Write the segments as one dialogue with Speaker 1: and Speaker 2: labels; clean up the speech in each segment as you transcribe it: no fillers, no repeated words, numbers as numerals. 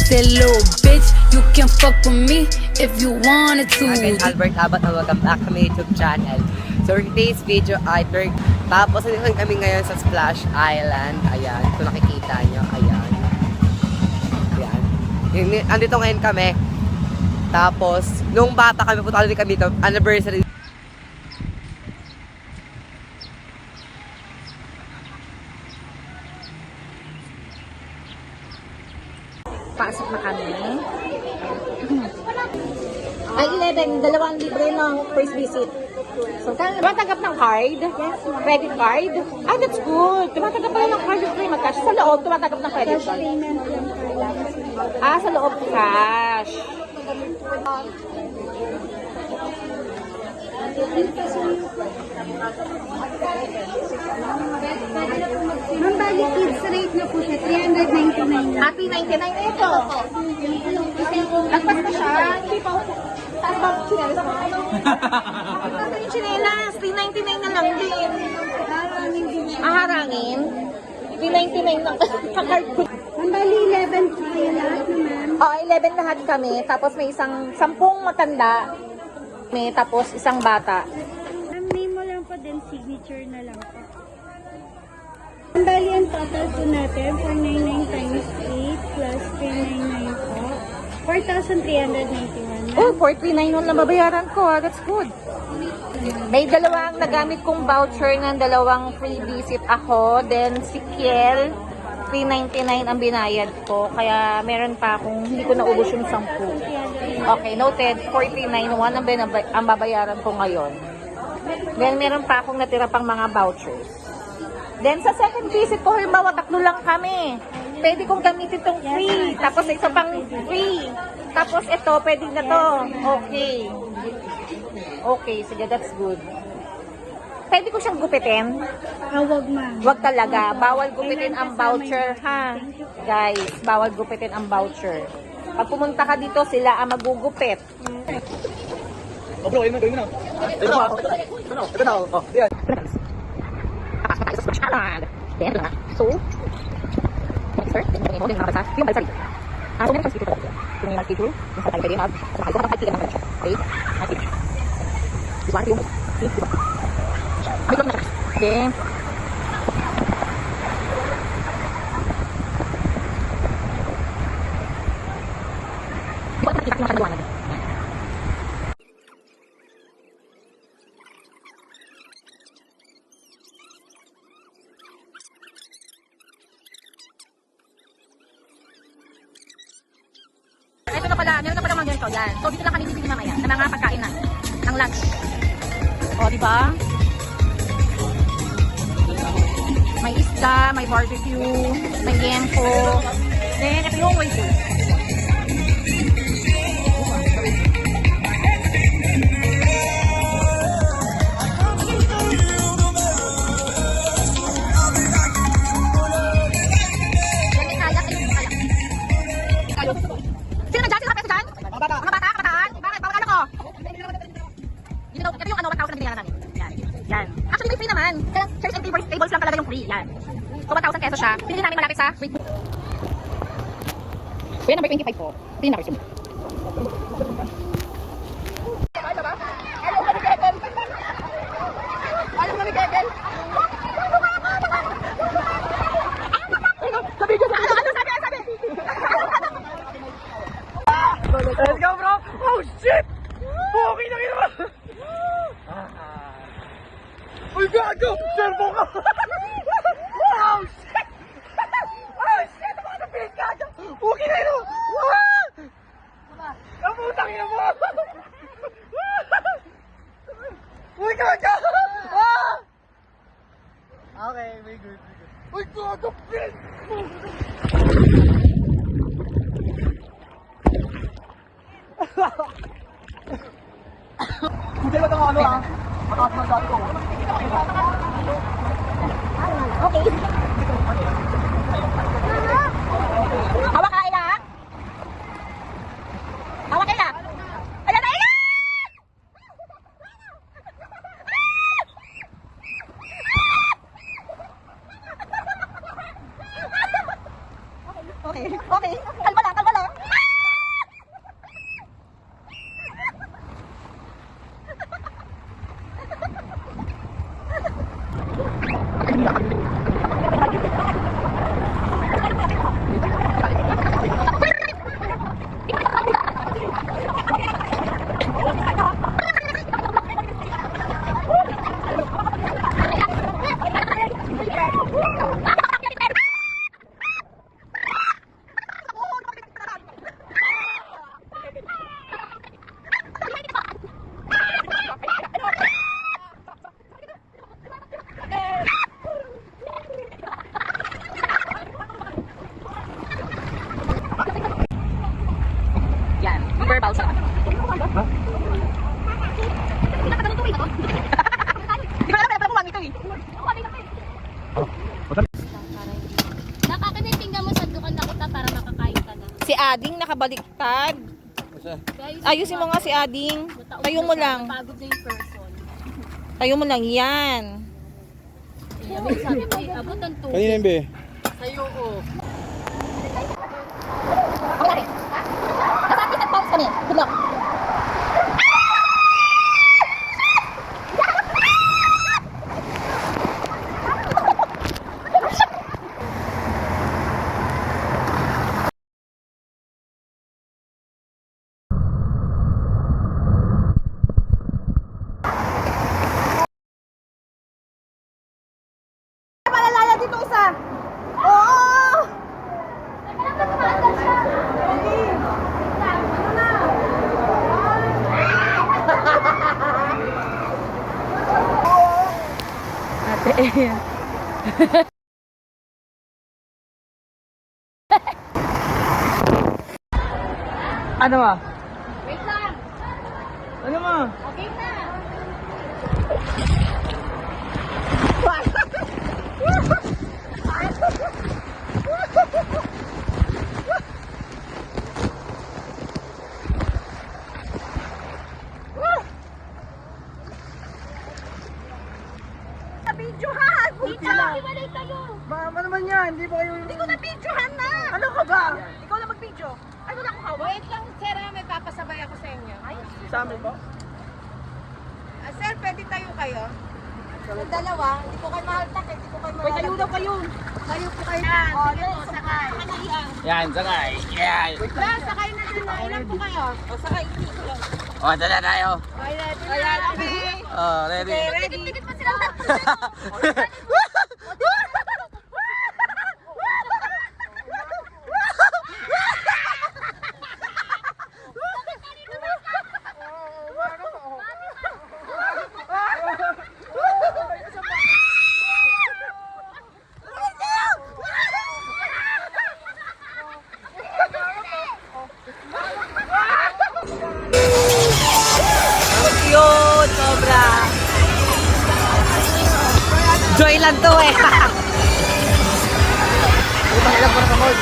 Speaker 1: said, little bitch, you can fuck with me if you wanted to.
Speaker 2: Again, Albert Abat and welcome back to my YouTube channel. So today's video ay tapos nandito kami ngayon sa Splash Island. Ayan, kung nakikita nyo, ayan. Ayan. Andito ngayon kami. Tapos, nung bata kami, punta kami dito, anniversary.
Speaker 3: Pasok na kami. Ay, 11. Dalawang libre ng first visit. So, tumatanggap ng card? Yes, credit card? Ah, that's good. Tumatanggap pala ng card free mag-cash. Sa loob, tumatanggap ng credit card. Ah, sa loob cash.
Speaker 4: Ma'am, bali kids rate na po siya, 399 na.
Speaker 3: Ah, 399 ito. Lagpas na siya. Hindi pa ako. Saan ba ang chinelas? Saan yung chinelas? 399 na lang din.
Speaker 4: Harangin din siya.
Speaker 3: Ah, harangin? 399 lang. Kakard ko.
Speaker 4: Ma'am, bali 11 po kayo lahat na ma'am.
Speaker 3: Oo, 11 lahat kami. Tapos may 10 matanda. May tapos isang bata.
Speaker 4: Ma'am, name mo lang po din, signature na lang po. Ma'am, bali ang total po natin, 499 times 8 plus 399 po. 4,391.
Speaker 3: Oh, 4,391 lang babayaran ko. That's good. May dalawang nagamit kong voucher ng dalawang free visit ako. Then si Kiel, 399 ang binayad ko. Kaya meron pa akong hindi ko naubos yung 10. Okay, noted. 4,391 ang babayaran ko ngayon. Then meron pa akong natira pang mga vouchers. Then sa second visit ko, halimbawa tatlo lang kami. Pwede kong gamitin itong free. Tapos isa pang free. Tapos ito, pwede na to. Okay. Okay, sige, that's good. Pwede ko siyang gupitin?
Speaker 4: Wag ma'am.
Speaker 3: Wag talaga. Bawal gupitin ang voucher, ha? Guys, bawal gupitin ang voucher. Pag pumunta ka dito, sila ang magugupit.
Speaker 5: Oh bro, ayun na, gawin mo na. Ito na. Ito na. Oh, yan.
Speaker 3: Tapos tayo sa Splash Island. Then, ito na. So, sir, tingnan mo yung mga basa. Yung balik sa dito. So, meron siyang schedule pala. Yung mga schedule, yung sa tayo pwede mag, sa tayo, mag-ticket naman siya. Okay? Mag-ticket. This one, yung, may vlog na siya. Okay. Di ko nakikita yung mga liwanag. Ito na pala, meron na pala mga ganito, yan. So, dito lang kami bibili mamaya ng mga pagkain na, ng lunch. O, diba? May isda, may barbecue, may gempo. Then, ito yung waiting. Sino na dyan? Sino ka dyan? Mga bata. Mga bata? Kabataan? Bakit? Bawal ano ko? Ito yung 1,000 na binayaran namin. Yan. Yan. Actually, may free naman. Kaya chairs and tables lang talaga yung free. Yan. So, 1,000 pesos siya. Pinili namin malapit sa wait. Kuya, number 25 po. Ito yung numbers yun.
Speaker 5: Let's go bro! Oh shit! Pogi na kita! Uy gago! Servo ka! Oh shit! Oh shit! Ang mga napilit ka dyan! Pogi na ito! Kaputang ina mo! Uy gago! Okay, very good. Uy gago! Pilit! Hindi ba ito ano ah? Mataas na dati ko.
Speaker 3: Okay. Hawak ka, Ella. Hawak ka, Ella. Ella na, Ella! Okay. Okay. Kalma lang, kalma lang. Yan, verbal siya. Di ba alam na kumangit ito eh?
Speaker 1: Nakakanitingnan mo sa dukan na kita para makakain ka na.
Speaker 3: Si Ading nakabaliktad. Ayusin mo nga si Ading. Tayo mo lang.
Speaker 1: Pagod na yung person.
Speaker 3: Tayo mo lang yan.
Speaker 1: Sabi ko, abot ang tubig.
Speaker 5: Kanina be.
Speaker 1: Sa'yo, oh.
Speaker 3: Okay. Nasaan kita bounce kami? Good luck. Malalaya dito isa. Oo!
Speaker 5: Ano mo?
Speaker 1: Wait lang.
Speaker 5: Ano mo?
Speaker 1: Okay na.
Speaker 3: Videohan!
Speaker 1: Dito, hiwalay tayo.
Speaker 5: Mama naman yan, hindi ba kayo...
Speaker 3: Hindi ko na videohan na! Ano ka ba? Ikaw na mag-video. Ay, wala akong hawak.
Speaker 1: Wait lang, sir, may papasabay ako sa inyo.
Speaker 5: Sa amin po?
Speaker 3: Sir, pwede tayo kayo?
Speaker 1: Yung dalawa, hindi ko kayo mahaltak, hindi ko kayo
Speaker 3: Wait, tayo daw kayo.
Speaker 1: Tayo po kayo. Yan, sige po, sakay.
Speaker 5: Yan, sakay. Yan.
Speaker 1: Sir, sakay na din. Ilan po kayo?
Speaker 3: O, sakay. Dito lang.
Speaker 5: O, tala tayo.
Speaker 3: Ayan, okay.
Speaker 5: Oh, ready?
Speaker 3: Okay, ready?
Speaker 1: Tikit pa sila.
Speaker 2: Cute! Sobra! Joy lang to eh!
Speaker 5: Utang ilang po na kamol.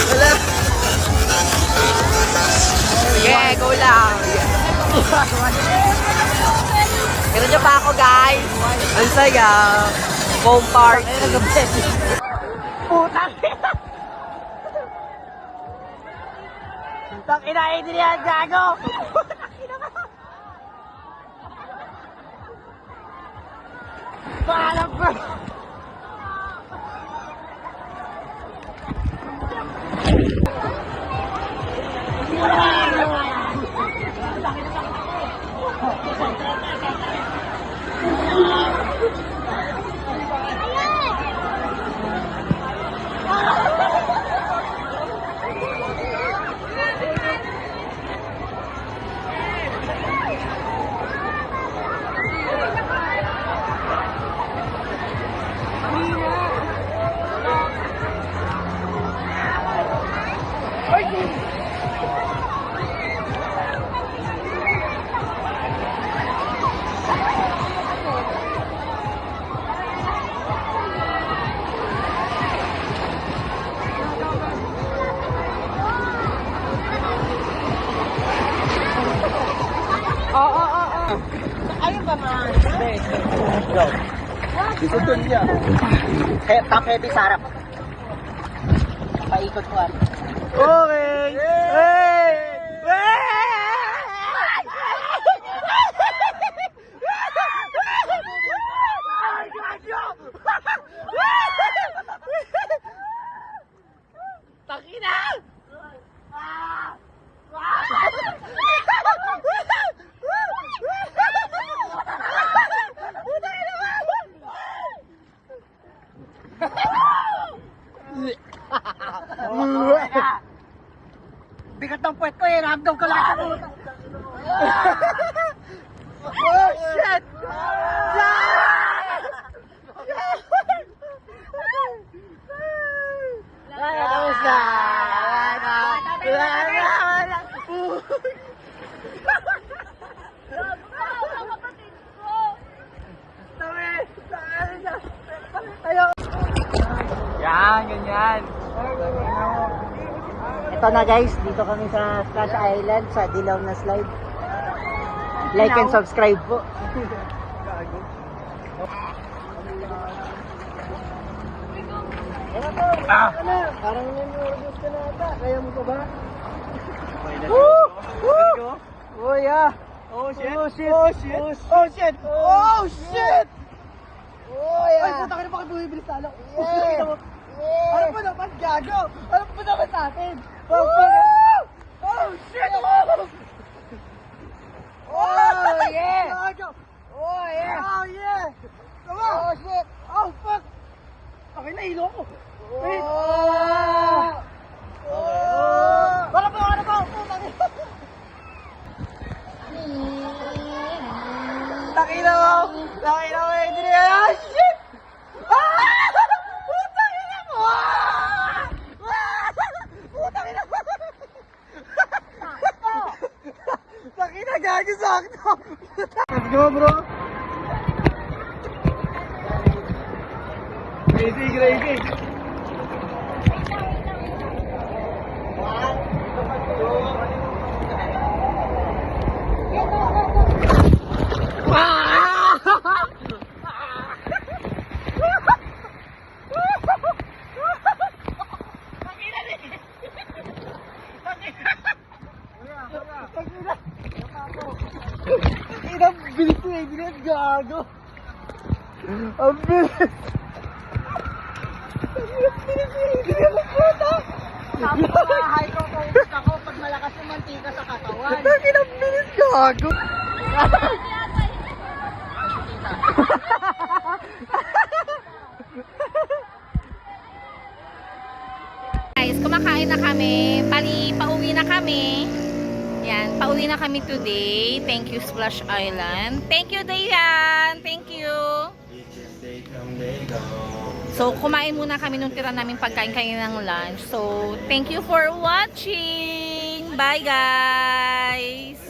Speaker 2: Wala! Sige, go lang! Ganun niyo pa ako, guys! Ang saya! Foam party!
Speaker 5: Putang ina! Putang ina, Adrian, gago! Paalam bro!
Speaker 3: Ayun ba, ma?
Speaker 5: Dito dun niya.
Speaker 3: Top heavy sa harap. Paikot ko.
Speaker 5: Okay! Hey! Hey! Oh, shit! Tapos na! Wala! Yan, ganyan.
Speaker 6: Ito na guys, dito kami sa Splash Island sa Dilaw na Slide. Like and subscribe po. Parang nangyurugos ka na ata. Kaya mo pa ba? Woo! Woo! Oh yeah!
Speaker 5: Oh shit!
Speaker 6: Oh shit!
Speaker 5: Oh shit! Oh shit! Oh shit!
Speaker 6: Oh
Speaker 5: Ay,
Speaker 6: yeah!
Speaker 5: puta ka na bakit bumibilis talo?
Speaker 6: Yeah!
Speaker 5: Ano pa naman, gago? Ano pa naman sa atin? Oh shit!
Speaker 6: Oh yeah!
Speaker 5: Gago!
Speaker 6: Oh yeah!
Speaker 5: Oh yeah! Tama!
Speaker 6: Oh shit!
Speaker 5: Oh fuck! Okay, nahilo ko. Wait.
Speaker 6: Oh!
Speaker 5: Oh! Baka pa ano ba? Takina mo! Takina mo! Hindi na yan! Ah, shit! Ah! Putang ina mo! Ah! Putang ina mo! Takina, gago sakto! Let's go, bro! Crazy, crazy! Ang bilis na Adrian, gago! Ang bilis! Ang bilis na Adrian, ang puta!
Speaker 6: Tapos nakahay ko kung gusto ko pag malakas yung mantika sa katawan.
Speaker 5: Ang bilis, gago!
Speaker 3: Guys, kumakain na kami. Pauwi na kami. Yan, pauwi na kami today. Thank you, Splash Island. Thank you, Dayan. Thank you. So, kumain muna kami nung tira namin pagkain ng lunch. So, thank you for watching. Bye, guys.